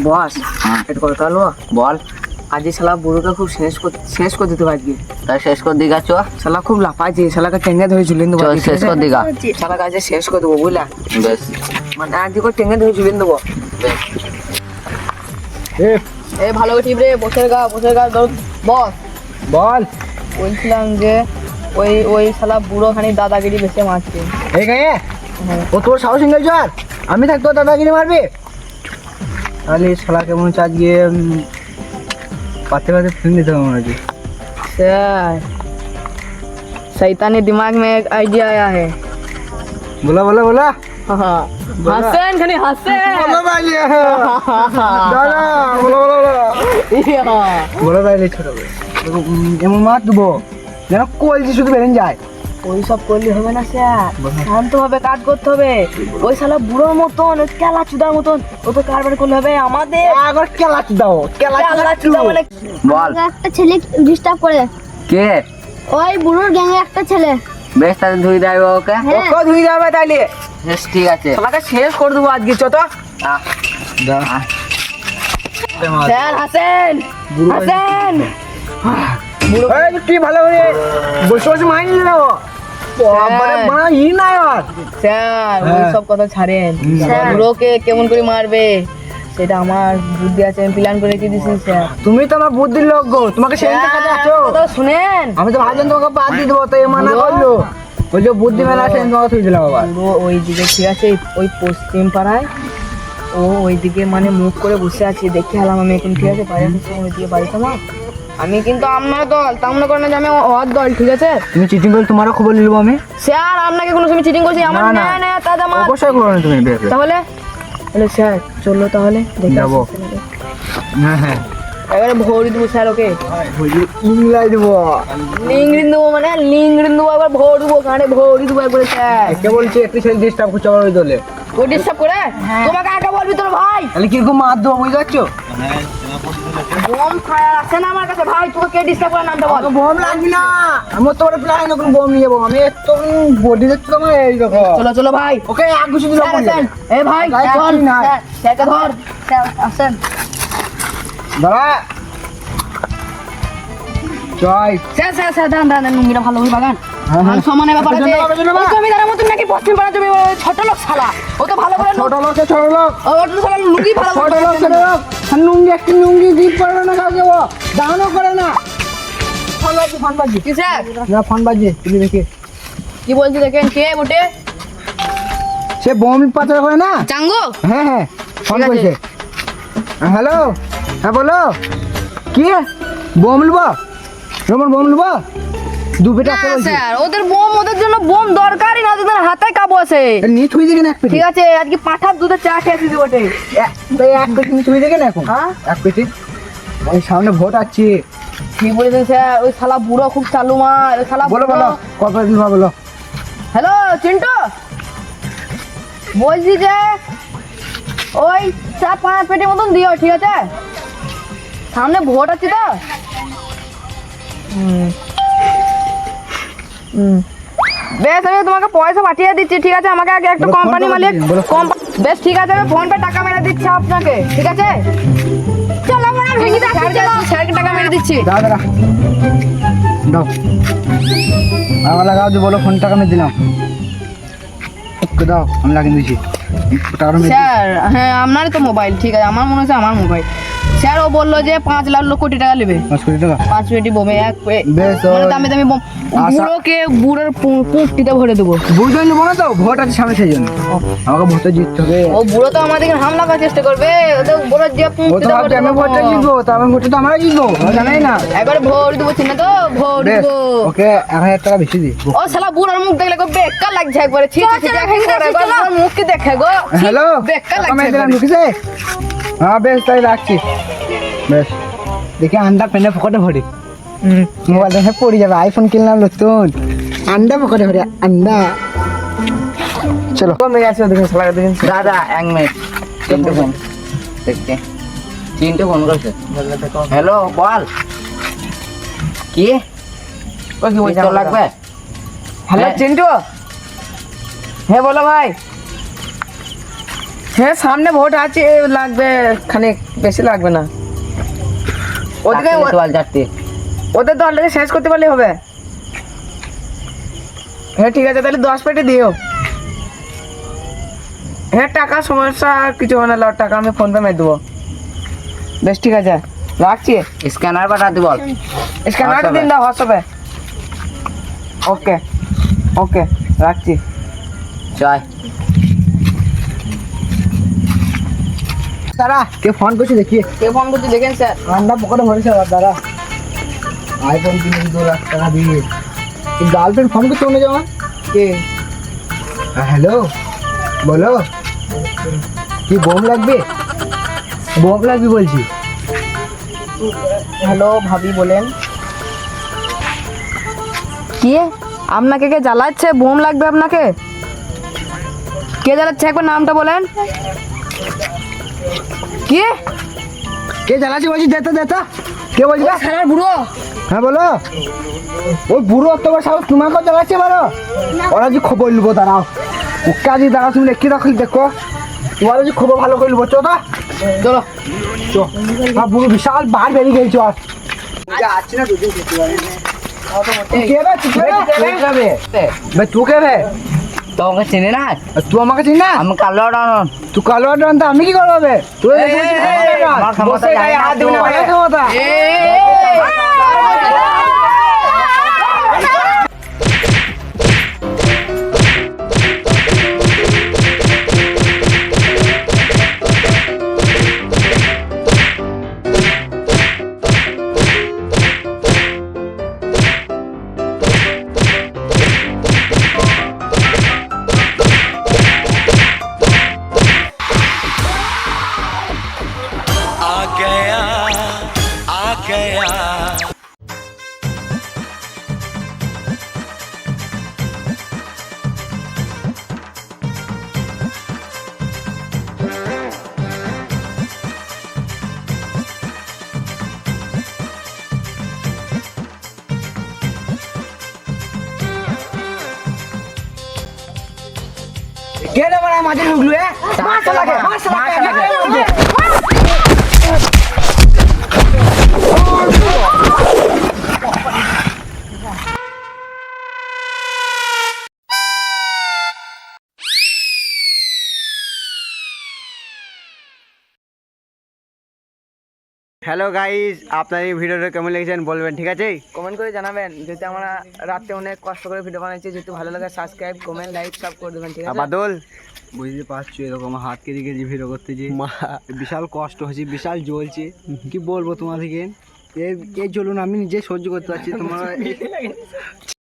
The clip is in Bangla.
বস একটু কথা বলবো? বল। আজ শালা বুড়োকে খুব শেষ করে দিতে পারবি। তাই শেষ কর দিগা চ। শালা খুব লাফাচ্ছে, শালাকে টেঙ্গে ধরে ঝুলিয়ে দেবো। চল শেষ কর দিগা। শালা কাজে শেষ করে দেবো বুঝলা? বেশ মানে আজ করে টেঙ্গে ধরে ঝুলিয়ে দেবো। বেশ। এ ভালো করে টিপ রে, বসে গা বস। বল। বলছিলাম যে ওই শালা বুড়ো খানি দাদাগিরি বেশি মারছে। এই গায়ে ও তোর সাহস সিঙ্গেল চল, আমি থাকতো দাদাগিরি মারবি? তাহলে শালা কেমন হচ্ছে আজকে पाते पाते फिल्म देता हूँ मुझे। शैतानी दिमाग में एक आइडिया आया है। बोला बोला बोला हाँ हसन खाली हसन बोला भाई दादा बोला बोला बोला भाई ले छोड़ो এমন মার দেবো যেন কলজি শুধু বেরেন যায়। ওই সব করলে হবে না স্যার, শান্ত ভাবে কাজ করতে হবে। ওই শালা বুড়োর মতন, ওই কেলা চুদার মতন ও তো কারবার করলে হবে আমাদের। আবার কেলা দাও কেলা চুদা মানে বল। একটা ছেলে ডিস্টার্ব করে, কে? ওই বুড়োর গ্যাংয়ে একটা ছেলে। বেশ তাহলে ধুই দেব ওকে। ওকে ধুই যাবে তাইলে বেশ ঠিক আছে। শালাকে শেষ করে দেবো আজকে চ তো। স্যার হাসেন হাসেন এই তুই ভালো করে বসে বসে মাইনে নাও বাবারে মা ই না আর। স্যার ওই সব কথা ছাড়েন, বুড়োকে কেমন করে মারবে সেটা আমার বুদ্ধি আছে, আমি প্ল্যান করে রেখে দিয়েছি স্যার। তুমি তো আমার বুদ্ধির লোক গো, তোমাকে সেই কাজে আছো। কথা শুনেন, আমি তো ভাবলাম তোমাকে বাদ দিয়ে দেবো, তো এ মানা করলো বলছো বুদ্ধি মেলা আছে, আমি তোমাকে থুই দিলাম আবার। পুরো ওই দিকে ঠিক আছে, ওই পশ্চিম পাড়ায় ও ওইদিকে মানে মুখ করে বসে আছে, দেখে এলাম আমি এখন। ঠিক আছে বাইরে ওইদিকে বাড়িতে মা, আমি কিন্তু আপনার দল তা মনে করেন যে আমি ওর দল। ঠিক আছে তুমি চিটিং করলে তোমারও খবর নিব আমি। স্যার আপনাকে কোনো সময় চিটিং করছি? আমার না, না তাজা মাল অবশ্যই করো না তুমি। তাহলে স্যার চললো তাহলে দেখে যাবো। হ্যাঁ হ্যাঁ এবারে ভরি দেবো স্যার ওকে, ইংলাই দেবো। লিংরিন দেবো মানে লিংরিন দেবো, একবার ভর দেবো কানে ভরি দেবো একবারে স্যার। কে বলছে একটু ছেলে ডিস্টার্ব করছে আমার ওই দলে? ও ডিস্টার্ব করে তোমাকে আগে বলবি তোর ভাই। তাহলে কিরকম মার দেবো বুঝতে পারছো? বোম ফায়ার আছে না আমার কাছে ভাই, তোকে কে ডিস্টার্ব করে নামতে বল। বোম লাগবে না, আমার তো ওটা প্ল্যান কোনো বোম নিয়ে যাবো আমি। একদম বডি দেখছো তোমার এই দেখো। চলো চলো ভাই, ওকে আগ ঘুষি দিলাম। এ ভাই গায়ে ধর কাটি নাই। স্যারকে ধর স্যার আসেন। দাঁড়া জয়। স্যার স্যার স্যার দাঁড়ান লুঙ্গিটা ভালো করে বাগান। হ্যাঁ, হ্যাঁ। মান সম্মানের ব্যাপার আছে। জন্য বা। ওই জমিদারের মতন নাকি পশ্চিম পাড়া জমি, ছোট লোক শালা ও তো ভালো করে ছোট লোক ছোট লোক ও তো শালা লুঙ্গি ভালো ছোট করে লোক ছোট লোক লুঙ্গি একটি লুঙ্গি দিতে পারবে না কাউকে, ও দানও করে না। ফোন বাজি কি স্যার না ফোন বাজি তুমি দেখি। কি বলছি দেখেন, কে বটে? সে বোম পাচার করে না? চাঙ্গু? হ্যাঁ হ্যাঁ ফোন ঠিক আছে। করেছে। হ্যালো হ্যাঁ বলো কি বোম নেবো? রোমন বোম নেবো দু পেটে একটা বলছি। স্যার ওদের বোম, ওদের জন্য বোম দরকারই না, ওদের হাতে কাবু আছে। নিয়ে থুই দেখে না এক পেটি। ঠিক আছে আজকে পাঠার দুধে চা খেয়েছি বটে। এক পেটি নিয়ে থুই দেখে না এখন। হ্যাঁ এক পেটি ওই সামনে ভোট আসছে। ঠিক বলেছেন স্যার, ওই শালা বুড়ো খুব চালু মা, ওই শালা বলো বলো কত দিন বলো। হ্যালো চিন্টু, বলছি যে ওই 4-5 পেটির মতন দিও। ঠিক আছে সামনে ভোট আছে তো। বেশ আমি তোমাকে পয়সা পাঠিয়ে দিচ্ছি। ঠিক আছে আমাকে আগে একটা বলো, কোম্পানি ফোন মালিক বলো, ফোন। বেশ ঠিক আছে আমি ফোন পে টাকা মেরে দিচ্ছি আপনাকে। ঠিক আছে চলো আমরা ভেঙে যাচ্ছি, চলো স্যারকে টাকা মেরে দিচ্ছি। দাঁড়া দাঁড়া দাও আমার লাগাও যে বলো ফোন টাকা আমি দিলাম। ওকে দাও আমি লাগিয়ে দিচ্ছি টাকা আমি। স্যার হ্যাঁ আপনারই তো মোবাইল। ঠিক আছে আমার মনে হচ্ছে আমার মোবাইল। স্যার ও বললো যে 5 লাখ কোটি টাকা নেবে 5 কোটি টাকা 5 পেটি বোমে এক বেশ, মানে দামি দামি বোম। বুড়োকে বুড়োর পুঁকটিতে ভরে দেবো। বুঝতে নেবো না তো ভোট আছে সামনে সেই জন্য আমাকে ভোটে জিততে হবে। ও বুড়ো তো আমাদের হামলা করার চেষ্টা করবে, ওদের বুড়োর যে ও তো পুঁকটিতে ভাবছে আমি ভোটে জিতবো, তো আমি ভোটে তো আমরা জিতবো জানাই না। একবারে ভোট দেবো চিনে তো ভোট বেশ দেবো। ওকে 1000 টাকা বেশি দি। ও শালা বুড়োর মুখ দেখলে গো বেকার লাগছে একবারে। ছি ছি ছি একবার মুখ কি দেখে গো। ছি, হ্যালো বেকার টাকা লাগছে মেরে দিলাম একবারে। ঢুকেছে। হ্যাঁ বেশ তাই রাখছি। বেশ দেখি আন্ডা পেনে পকেটে ভরি মোবাইল দেখে পড়ে যাবে। আইফোন কিনলাম নতুন, আন্ডা পকেটে ভরি আন্ডা। চলো মেয়ে আছে দেখুন সালা দেখুন। দাদা 1 মিনিট। চিন্টু ফোন দেখতে। চিন্টু ফোন করছে। হ্যালো বল। কি ওই কি বলছে তোর লাগবে? হ্যালো হ্যাঁ। চিন্টু হ্যাঁ বলো ভাই। হ্যাঁ সামনে ভোট আছে, লাগবে খানিক, বেশি লাগবে না। ওদিকে বল চারটে। ওদের তো অলরেডি শেষ করতে পারলে হবে। হ্যাঁ ঠিক আছে, তাহলে 10 পেটি দিও। হ্যাঁ টাকা সমস্যা কিছু হবে না, টাকা আমি ফোন পে মেরে দেবো। বেশ ঠিক আছে, রাখছি। স্ক্যানার পাঠাতে বল। স্ক্যানারটা দিন দাও হোয়াটসঅ্যাপে। ওকে ওকে, রাখছি। জয়। দাঁড়া, কে ফোন করছে দেখি। কে ফোন করছে দেখেন স্যার। আন্ডা পকেটে ভরেছে আবার, দাঁড়া। আইফোন কিনে 2 লাখ টাকা দিয়ে গার্লফ্রেন্ড ফোন করছে মনে যাওয়া। কে? হ্যালো, বলো কি বোম লাগবে? বোম লাগবে বলছি। হ্যালো ভাবি বলেন। কি আপনাকে কে জ্বালাচ্ছে? বোম লাগবে আপনাকে? কে জ্বালাচ্ছে একবার নামটা বলেন। কি কে জ্বালাচ্ছে বলছি? দেতা দেতা, কে বলছি? খেলার বুড়ো? হ্যাঁ বলো। ওই বুড়ো অত বড় সাহস তোমাকেও জ্বালাচ্ছে বলো? ওরা যে খবর নেবো, দাঁড়াও। ওকে আজ দাঁড়াও, তুমি লিখে রাখি দেখো। তোমার যে খবর ভালো করে নেবো, চো তো চলো। চো। আর বুড়ো বিশাল বার বেরিয়ে গেছে। আর যাচ্ছি না দুদিন খেতে পারে। কে রে? তুই কে রে? ভাই তুই কে রে? তোমাকে চিনি না? তুই আমাকে চিনি না? আমি কালো ডান। তুই কালো আড্ডা, আমি কি করবো বে? তুই আমার ক্ষমতা জানি না তো। ক্ষমতা। কে রে বড় মাঝে ঢুকলু? মারতে লাগে, মারতে লাগে। হ্যালো গাইস, আপনার এই ভিডিওটা কেমন লেগেছেন বলবেন, ঠিক আছে? কমেন্ট করে জানাবেন। যেহেতু আমরা রাতে অনেক কষ্ট করে ভিডিও বানাচ্ছি, যেহেতু ভালো লাগে সাবস্ক্রাইব কমেন্ট লাইক সব করে দেবেন, ঠিক আছে? বাদল, বুঝতে পারছো এরকম হাত কেটে কেটে ভিডিও করতে যে বিশাল কষ্ট হচ্ছে, বিশাল জ্বলছে। কি বলবো তোমাদেরকে, এর চলুন আমি নিজে সহ্য করতে পারছি। তোমার